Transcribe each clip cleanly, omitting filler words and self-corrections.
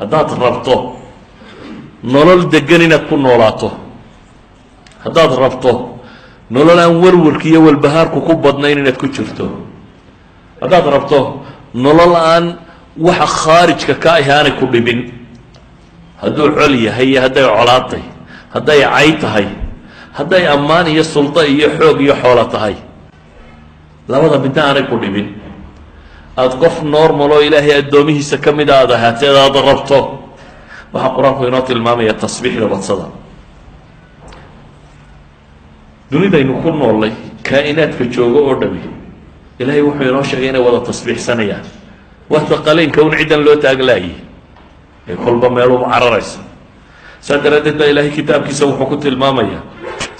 haddaad rabto nolol degan inaad ku noolaato, haddaad rabto nolol aan warwarka iyo walbahaarku ku badnayn inaad ku jirto, haddaad rabto nolol aan waxa khaarijka ka ahi aanay ku dhibin, hadduu col yahay iyo hadday colaad tahay, hadday cay tahay, hadday ammaan iyo suldo iyo xoog iyo xoolo tahay, labada midna aanay ku dhibin, aada qof normal oo ilaahay addoomihiisa ka mida aad ahaateed aada rabto, waxaa qur-aanku inoo tilmaamaya tasbiixda badsada. dunidaynu ku noollay kaa'inaadka joogo oo dhami ilaahay wuxuu inoo sheegay inay wada tasbiixsanayaan. wahda qaleynka un ciddan loo taaglaayay ee kolba meeluba cararaysa. saa daraaddeed baa ilaahay kitaabkiisa wuxuu ku tilmaamayaa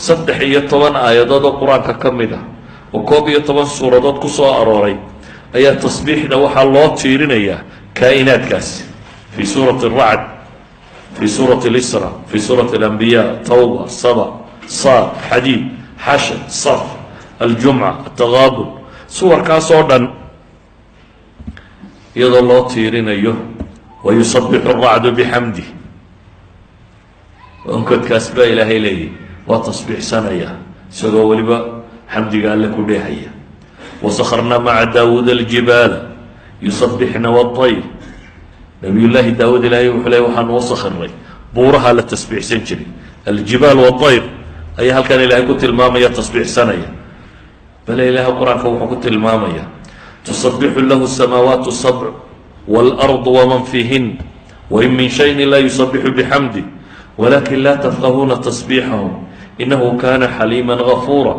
13 aayadood oo qur-aanka ka mid ah oo 11 suuradood ku soo arooray ayaa tasbiixda waxaa loo tiirinayaa kaa'inaadkaasi. fii suurati aracd, fii suurati alisra, fii suurati alambiyaa, tawba, saba, saad, xadiid, xashar, saf, aljumca, atagaabun, suwarkaasoo dhan iyadoo loo tiirinayo wayusabixu aracdu bixamdih. onkodkaas baa ilaahay leeyahy waa tasbiixsanaya isagoo weliba xamdiga alle ku dheehaya. wasakharna maca daawuuda aljibaala yusabixna waطayr. nabiyullaahi daawuud ilaahay wuxuu leey waxaan u sakhiray buurahaa la tasbiixsan jiray. aljibaal waطayr ayaa halkan ilaahay ku tilmaamaya tasbiixsanaya. bale ilaahay qur-aanka wuxuu ku tilmaamaya tusabixu lahu الsamaawaat الsabc wاlأrض waman fiihin wain min shayin laa yusabixu bixamdih walakin laa tafqahuuna tasbiixahum inahu kana xaliima gafuura.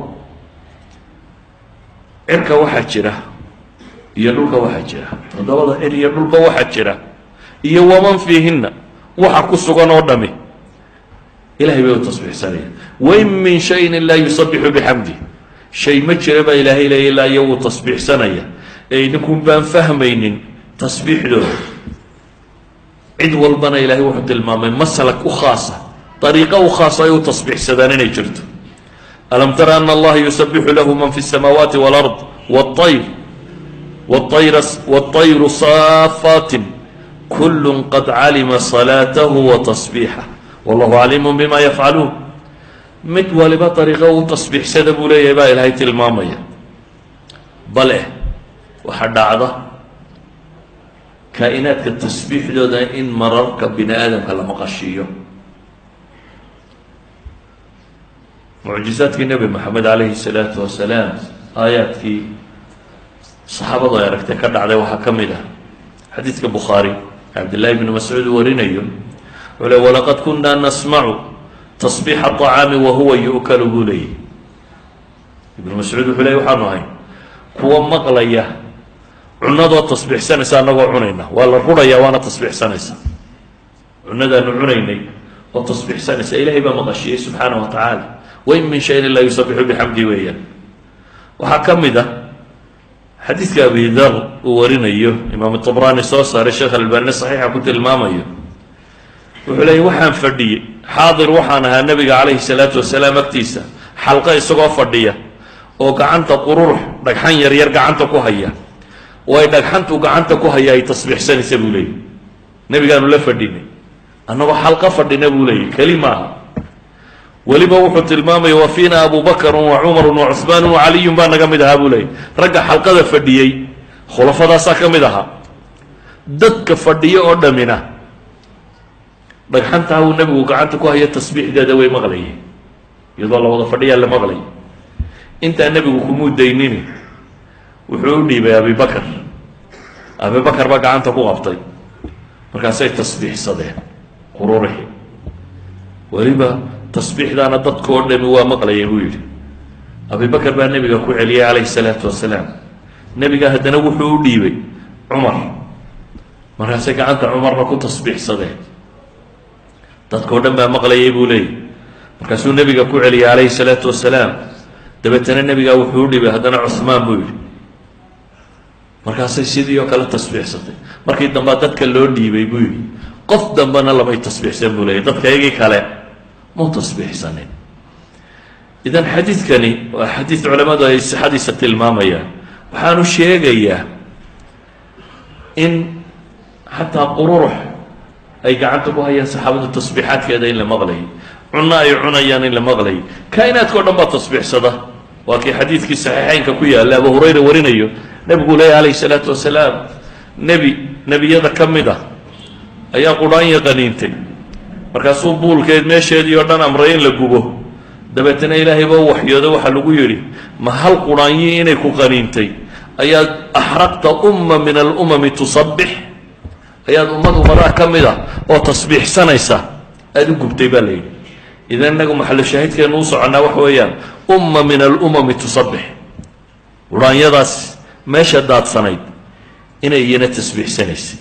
cirka waxaa jira iyo dhulka waxaa jira, toddobada cir iyo dhulka waxaa jira iyo waman fiihinna waxa ku sugan oo dhami ilahay bay u tasbiixsanaya. wain min shayin laa yusabixu bixamdih, shay ma jira baa ilaahay leeya ilaa iyo wuu tasbiixsanaya ee idinkun baan fahmaynin tasbiixdooda. cid walbana ilaahay wuxuu tilmaamay maslak u khaasa, ariiqo u khaasa ay u tasbiixsadaan inay jirto. alam tara ana allaha yusabixu lahu man fi الsamaawaati wاlأrض wالطayru saafaatin kul qad calima salaatahu watasbiixah wallahu caliimu bima yafcaluun. mid waliba ariiqo u tasbiixsada buu leeyahay baa ilaahay tilmaamaya. bale waxaa dhacda kaa'inaadka tasbiixdooda in mararka bini aadamka la maqashiiyo. mucjizaadkii nebi moxamed calayhi salaatu wasalaam aayaadkii saxaabadu ay aragtay ka dhacday waxaa ka mid ah xadiidka bukhaari cabdillahi bni mascuud warinayo wuxuu le walaqad kunaa nasmacu tasbiixa aطacaami wahuwa yu'kalu buu leeyay. ibnu mascuud wuxuu leey waxaanu ahay kuwa maqlaya cunadoo tasbiixsanaysa annagoo cunayna, waa la rurayaa waana tasbiixsanaysa. cunadaanu cunaynay oo tasbiixsanaysa ilaahay baa maqashiyey subxaana wa tacaala. wain min shayin laa yusabixu bixamdi weeyaan. waxaa ka mid ah xadiidka abi dar uu warinayo imaam طabraani soo saaray, sheekh albaani saxiixa ku tilmaamayo. wuxuu leeyay waxaan fadhiyey xaadir waxaan ahaa nebiga calayhi salaatu wasalaam agtiisa xalqo isagoo fadhiya oo gacanta qururux dhagxan yaryar gacanta ku haya oo ay dhagxantu gacanta ku haya ay tasbiixsanaysa buu leeyay. nebigaanu la fadhinay annagoo xalqo fadhina buu leeyay, keli maaha. weliba wuxuu tilmaamaya wa fiina abu bakrun wa cumarun wa cuhmaanu wa caliyun baa naga mid ahaa buu leeyay. ragga xalqada fadhiyey khulafadaasaa ka mid ahaa. dadka fadhiyo oo dhammina dhagxantaa uu nebigu gacanta ku haya tasbiixdeeda way maqlayeen, iyadoo la wada fadhiyaa la maqlay. intaa nebigu kumuu daynini wuxuu u dhiibay abibakar. abibakar baa gacanta ku qabtay, markaasay tasbiixsadeen qururixi. weliba tasbiixdaana dadka oo dhami waa maqlayay buu yidhi. abibakar baa nebiga ku celiyay calayhi salaatu wasalaam. nebiga haddana wuxuu u dhiibay cumar, markaasay gacanta cumarna ku tasbiixsadeen. dadkao dhan baa maqlayay buu leeyay. markaasuu nebiga ku celiyay calayhi salaatu wasalaam. dabeetana nebigaa wuxuu u dhibay haddana cuhmaan buu yidhi. markaasay sidii oo kale tasbiixsatay. markii dambaa dadka loo dhiibay buu yidhi. qof dambena lamay tasbiixsan buu leeyay, dadka iyagii kale mau tasbiixsanin. idan xadiidkani waa xadiid culamadu ay sixadiisa tilmaamayaan. waxaanu sheegayaa in xataa qururux ay gacanta ku hayaan saxaabadu tasbiixaadkeeda in la maqlayay cunno ay cunayaan in la maqlayay kaa'inaadka o dhan baa tasbiixsada waa kii xadiidkii saxiixaynka ku yaalla abu hurayra warinayo nebigu leeyahy calayhi salaatu wasalaam nebiyada ka mid ah ayaa qudhaanya qaniintay markaasuu buulkeed meesheedii oo dhan amray in la gubo dabeetana ilaahay baa u waxyooda waxaa lagu yidhi ma hal qudhaanyi inay ku qaniintay ayaad axraqta umma min alumami tusabbix ayaad ummad ummadaha ka mid ah oo tasbiixsanaysa aada u gubtay baa la yidhi idan innagu maxallo shaahidkeenu u soconnaa waxa weeyaan umma min alumami tusabbix qudhaanyadaas meesha daadsanayd inay iyana tasbiixsanaysay